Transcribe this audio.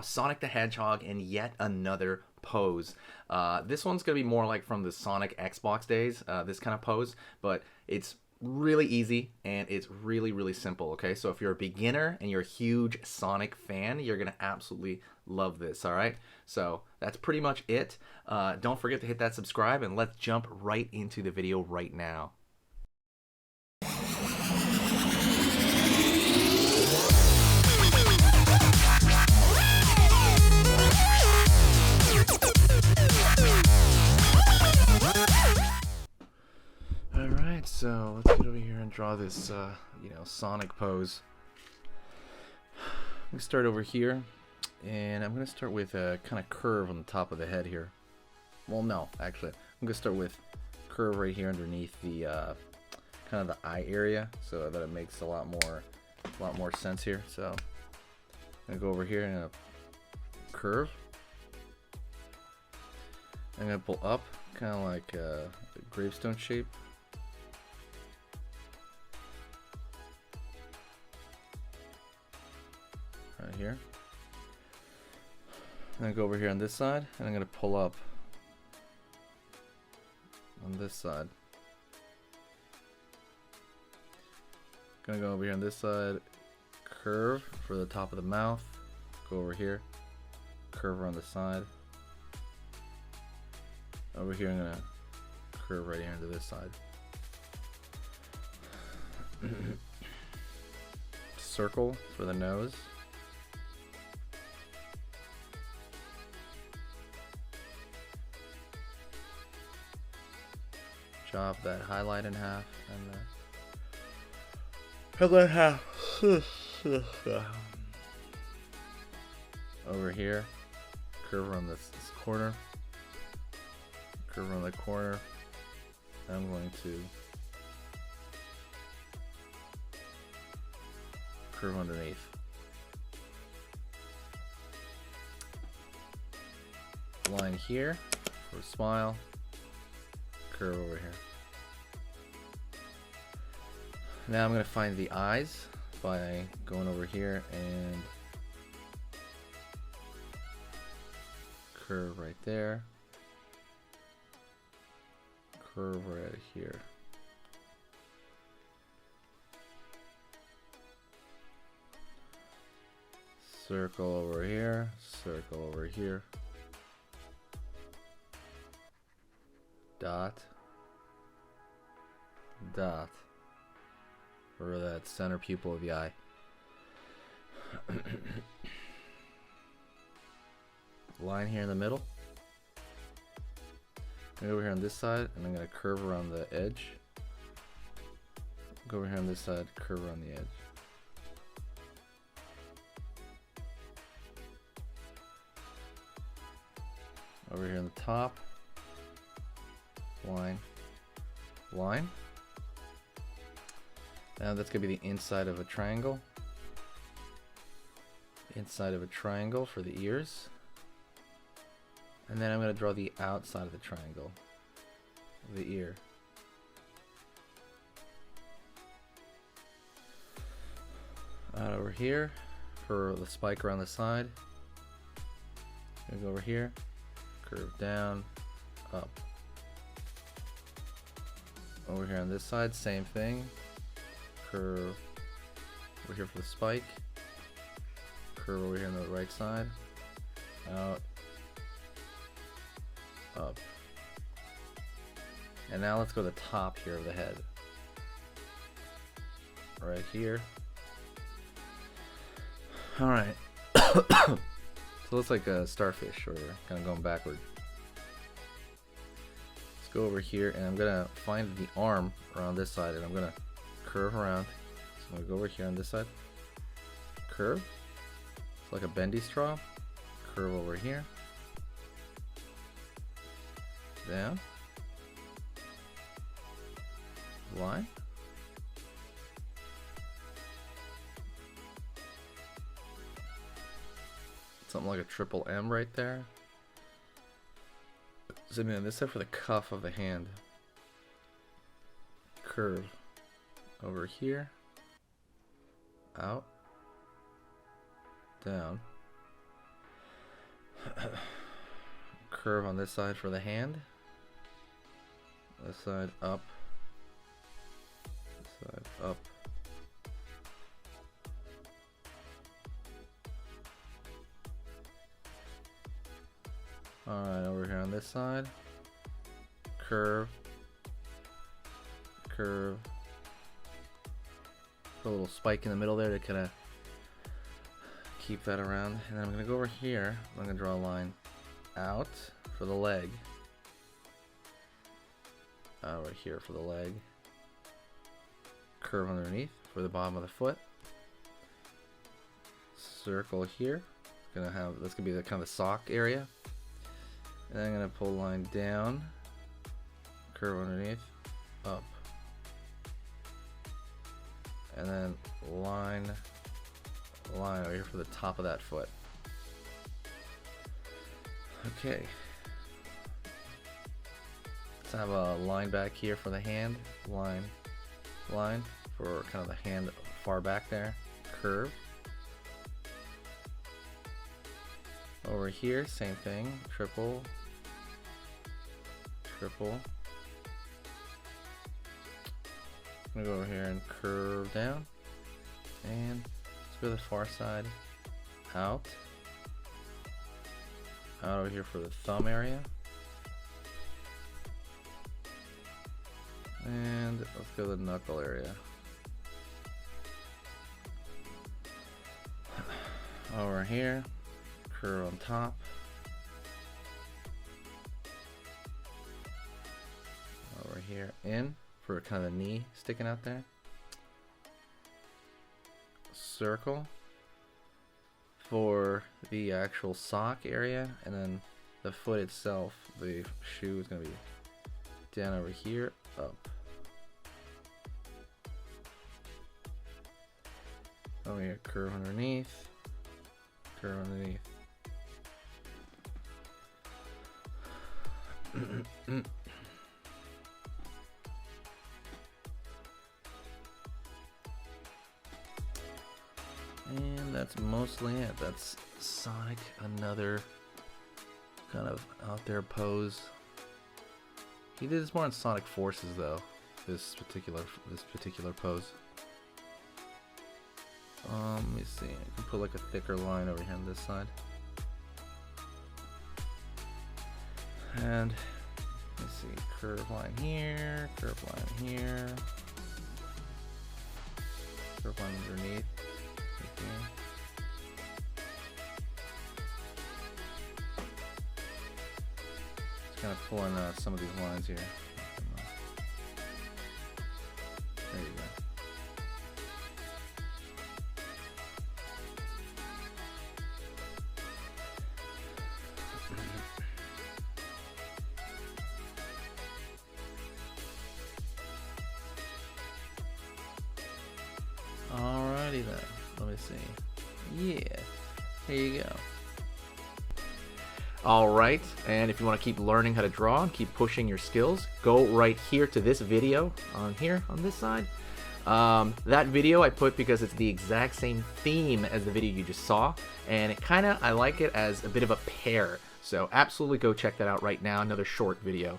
Sonic the Hedgehog in yet another pose. This one's going to be more like from the Sonic Xbox days, this kind of pose, but it's really easy and it's really simple. Okay, so if you're a beginner and you're a huge Sonic fan, you're gonna absolutely love this. All right, so that's pretty much it. Don't forget to hit that subscribe, and let's jump right into the video right now. Alright, so let's get over here and draw this, Sonic pose. I'm going to start over here, and I'm going to start with a kind of curve on the top of the head here. Well, no, actually, I'm going to start with curve right here underneath the, kind of the eye area, so that it makes a lot more sense here. So, I'm going to go over here and curve. I'm going to pull up, kind of like a gravestone shape. Right here. I'm going to go over here on this side, and I'm going to pull up on this side. Going to go over here on this side, curve for the top of the mouth, go over here, curve around the side. Over here I'm going to curve right here into this side. Circle for the nose. Chop that highlight in half and highlight half. Over here, curve around this corner. Curve around the corner. I'm going to curve underneath. Line here for a smile. Curve over here. Now I'm going to find the eyes by going over here and curve right there. Curve right here. Circle over here. Circle over here. Dot. Dot. For that center pupil of the eye. Line here in the middle. Go over here on this side, and I'm going to curve around the edge. Go over here on this side, curve around the edge. Over here on the top, line, line. Now that's going to be the inside of a triangle. Inside of a triangle for the ears. And then I'm going to draw the outside of the triangle, the ear. Out over here for the spike around the side. I'm going to go over here, curve down, up. Over here on this side, same thing. Curve over here for the spike. Curve over here on the right side. Out. Up. And now let's go to the top here of the head. Right here. Alright. So it looks like a starfish, or kind of going backward. Let's go over here, and I'm going to find the arm around this side, and I'm going to curve around. So I'm going to go over here on this side. Curve. It's like a bendy straw. Curve over here. Down. Line. Something like a triple M right there. Zoom in on this side for the cuff of the hand. Curve over here. Out. Down. Curve on this side for the hand. This side up. This side up. Alright, over here on this side. Curve. Curve. Put a little spike in the middle there to kind of keep that around. And then I'm going to go over here. I'm going to draw a line out for the leg. Right here for the leg. Curve underneath for the bottom of the foot. Circle here. Gonna have that's gonna be the kind of the sock area. And then I'm gonna pull a line down. Curve underneath. Up. And then line over here for the top of that foot. Okay. Let's have a line back here for the hand. Line for kind of the hand far back there. Curve. Over here, same thing. Triple. Triple. I'm gonna go over here and curve down. And let's go to the far side. Out. Out over here for the thumb area. And let's go to the knuckle area. Over here, curve on top. Over here, in for kind of the knee sticking out there. Circle for the actual sock area, and then the foot itself, the shoe is going to be down over here, up. Over here, curve underneath, curve underneath. And that's mostly it. That's Sonic, another kind of out there pose. He did this more on Sonic Forces though. This particular pose. Let me see. I can put like a thicker line over here on this side. And let's see, curve line here, curve line here, curve line underneath. Right there. Just kind of pulling some of these lines here. There you go. Alrighty then, let me see. Yeah, here you go. Alright, and if you want to keep learning how to draw and keep pushing your skills, go right here to this video on here on this side. That video I put because it's the exact same theme as the video you just saw, and I like it as a bit of a pair. So absolutely go check that out right now, another short video.